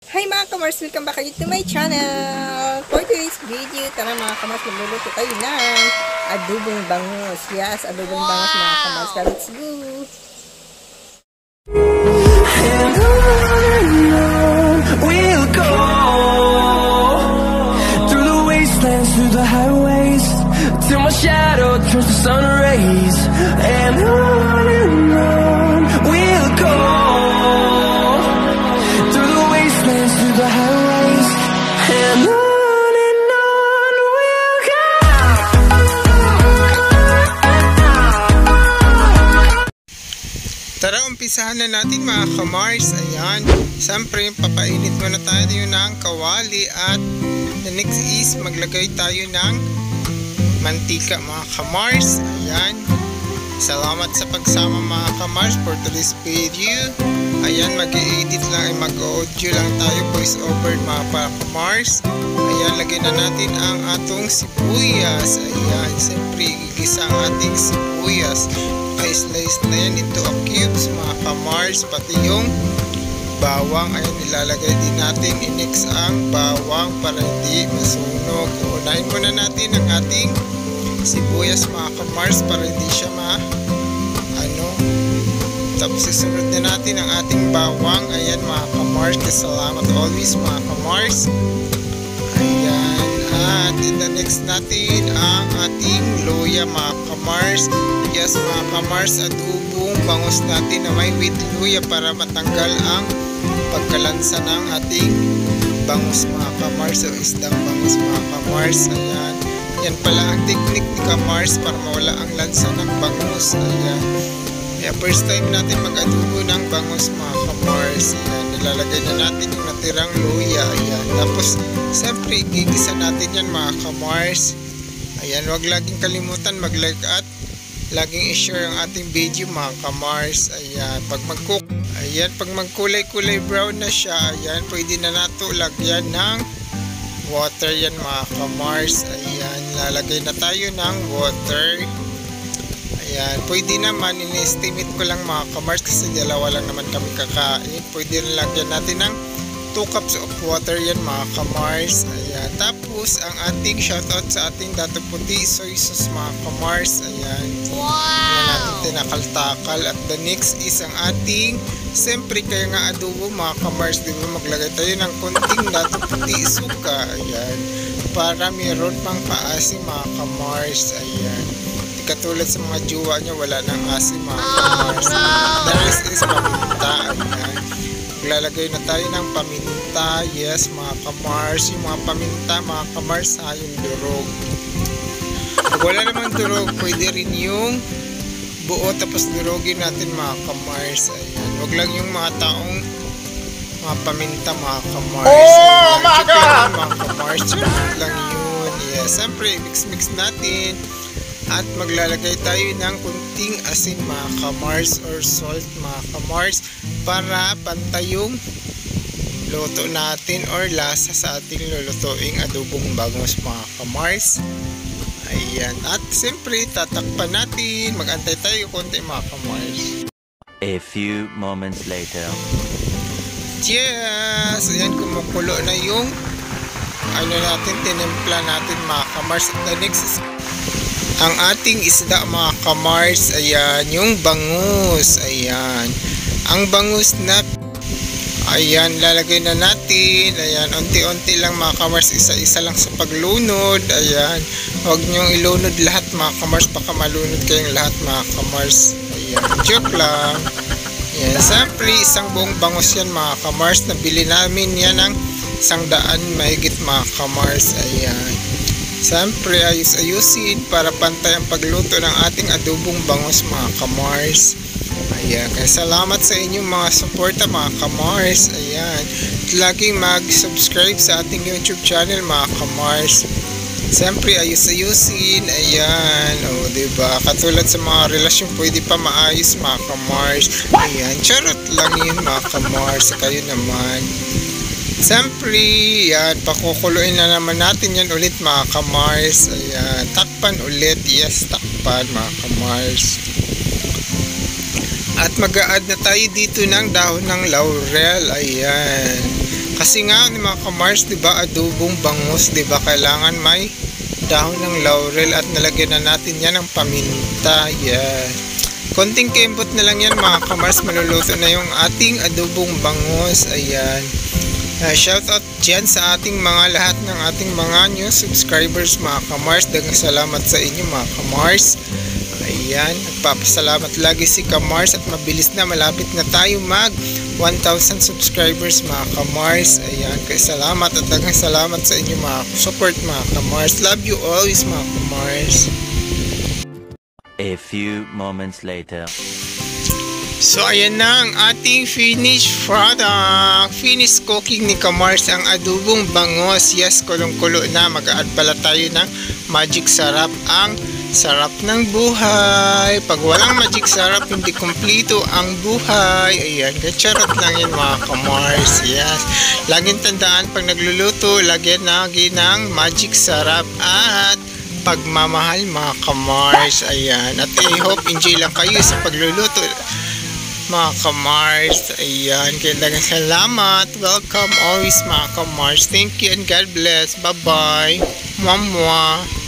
Hi mga kamars! Welcome back again to my channel! For today's video, tara mga kamars, magluluto tayo ng adobong bangus. Yes, adobong bangus mga kamars. Let's go! And on we'll go, through the wastelands, through the highways, till my shadow turns to sun rays. And on we'll go, through the wastelands, through the highways, and on we'll go. Tara, umpisahan na natin mga kamars. Ayan, siyempre papainit muna tayo ng kawali at the next is maglagay tayo ng mantika mga kamars. Ayan, salamat sa pagsama mga kamars for today's video. Ayan, mag-i-edit lang, mag-audio lang tayo, voice over mga kamars. Ayan, lagay na natin ang atong sibuyas. Ayan, siyempre igisa ang ating sibuyas. I-slice na yan into a cubes mga kamars, pati yung bawang. Ayan, nilalagay din natin, i-mix ang bawang para hindi masunog. Unahin muna natin ang ating sibuyas mga kamars para hindi siya tapos isunod na natin ang ating bawang. Ayan mga kamars, salamat always mga kamars. Ayan, at in the next natin ang ating luya mga kamars. Yes mga kamars, adobong bangus natin na may with luya para matanggal ang pagkalansa ng ating bangus mga kamars o isdang bangus mga kamars. Ayan, yan pala ang technique ni kamars para mawala ang lansa ng bangus. Ayan, kaya first time natin mag-adobo ng bangus mga kamars. Ayan, nilalagay na natin yung natirang luya. Ayan, tapos siyempre igigisa natin yan mga kamars. Ayan, wag laging kalimutan mag-like at laging i-share ang ating video mga kamars. Ayan, pag magkulay-kulay brown na siya, ayan, pwede na nato lagyan ng water yan mga kamars. Ayan, lalagay na tayo ng water. Ayan, pwede naman, in-estimate ko lang mga kamars kasi dalawa lang naman kami kakain. Pwede rin lagyan natin ng 2 cups of water yan mga kamars. Ayan, tapos ang ating shoutout sa ating dato puti soy sauce mga kamars. Ayan, ayan natin tinakaltakal. At the next is ang ating, siyempre kaya nga adobo mga kamars, di ba, maglagay tayo ng konting dato puti suka. Ayan, para mayroon pang paasim mga kamars. Ayan, katulad sa mga jowa nyo, wala nang asim mga kamars. The rest is paminta. Ayan, maglalagay na tayo ng paminta. Yes mga kamars, yung mga paminta mga kamars, yung durog. Pag wala namang durog, pwede rin yung buo tapos durogin natin mga kamars. Ayan, wag lang yung mga taong mga paminta mga kamars. Oh my God! Mga kamars, lang yun. Yes, siyempre mix natin. At maglalagay tayo ng kunting asin mga kamars or salt mga kamars para pantay yung luto natin or lasa sa ating lulutuing adobong bangus mga kamars. Ayan, at siyempre tatakpan natin, magantay tayo konti mga kamars. A few moments later. Yes, ayan, kumukulo na yung tinimpla natin mga kamars. At the next is ang ating isda mga kamars. Ayan, yung bangus. Ayan, ang bangus na, ayan, lalagay na natin. Ayan, unti-unti lang mga kamars, isa-isa lang sa paglunod. Ayan, huwag nyong ilunod lahat mga kamars, baka malunod kayong lahat mga kamars. Ayan, joke lang. Ayan, siyempre isang buong bangus yan mga kamars, nabili namin yan ng 100 mahigit mga kamars. Ayan, siyempre ayusin para pantay ang pagluto ng ating adobong bangus mga kamars. Ayan, kaya salamat sa inyong mga suporta mga kamars. Ayan, laging mag-subscribe sa ating YouTube channel mga kamars. Siyempre ayusin. Ayan, o diba, katulad sa mga relasyon pwede pa maayos mga kamars. Ayan, charot lang yun mga kamars. Kayo naman, siyempre, yan, pakukuluin na naman natin yan ulit mga kamars. Ayan, takpan ulit. Yes, takpan mga kamars. At mag-a-add na tayo dito ng dahon ng laurel. Ayan, Kasi nga ni mga kamars, 'di ba, adobong bangus, 'di ba, kailangan may dahon ng laurel at nalagyan na natin yan ng paminta. Yan. Konting kembot na lang yan mga kamars, maluluto na yung ating adobong bangus. Ayan. Shout out dyan sa ating mga lahat ng ating mga new subscribers mga kamars. Dagang salamat sa inyo mga kamars. Ayan, nagpapasalamat lagi si Kamars at mabilis na, malapit na tayo mag 1,000 subscribers mga Kamars. Ayan, kaya salamat at dagang salamat sa inyo mga support mga Kamars. Love you always mga Kamars. A few moments later. So ayan na ang ating finished product. Finished cooking ni Kamars ang adobong bangus. Yes, kulong-kulo na. Mag-add pala tayo ng magic sarap. Ang sarap ng buhay. Pag walang magic sarap, hindi kumplito ang buhay. Ayan, charot lang yun mga Kamars. Yes. Laging tandaan pag nagluluto, lagyan ng magic sarap at pagmamahal mga Kamars. Ayan. At I hope enjoy lang kayo sa pagluluto mga Kamars. Ayan. Kaya dagang salamat. Welcome always mga Kamars. Thank you and God bless. Bye-bye. Mwah-mwah.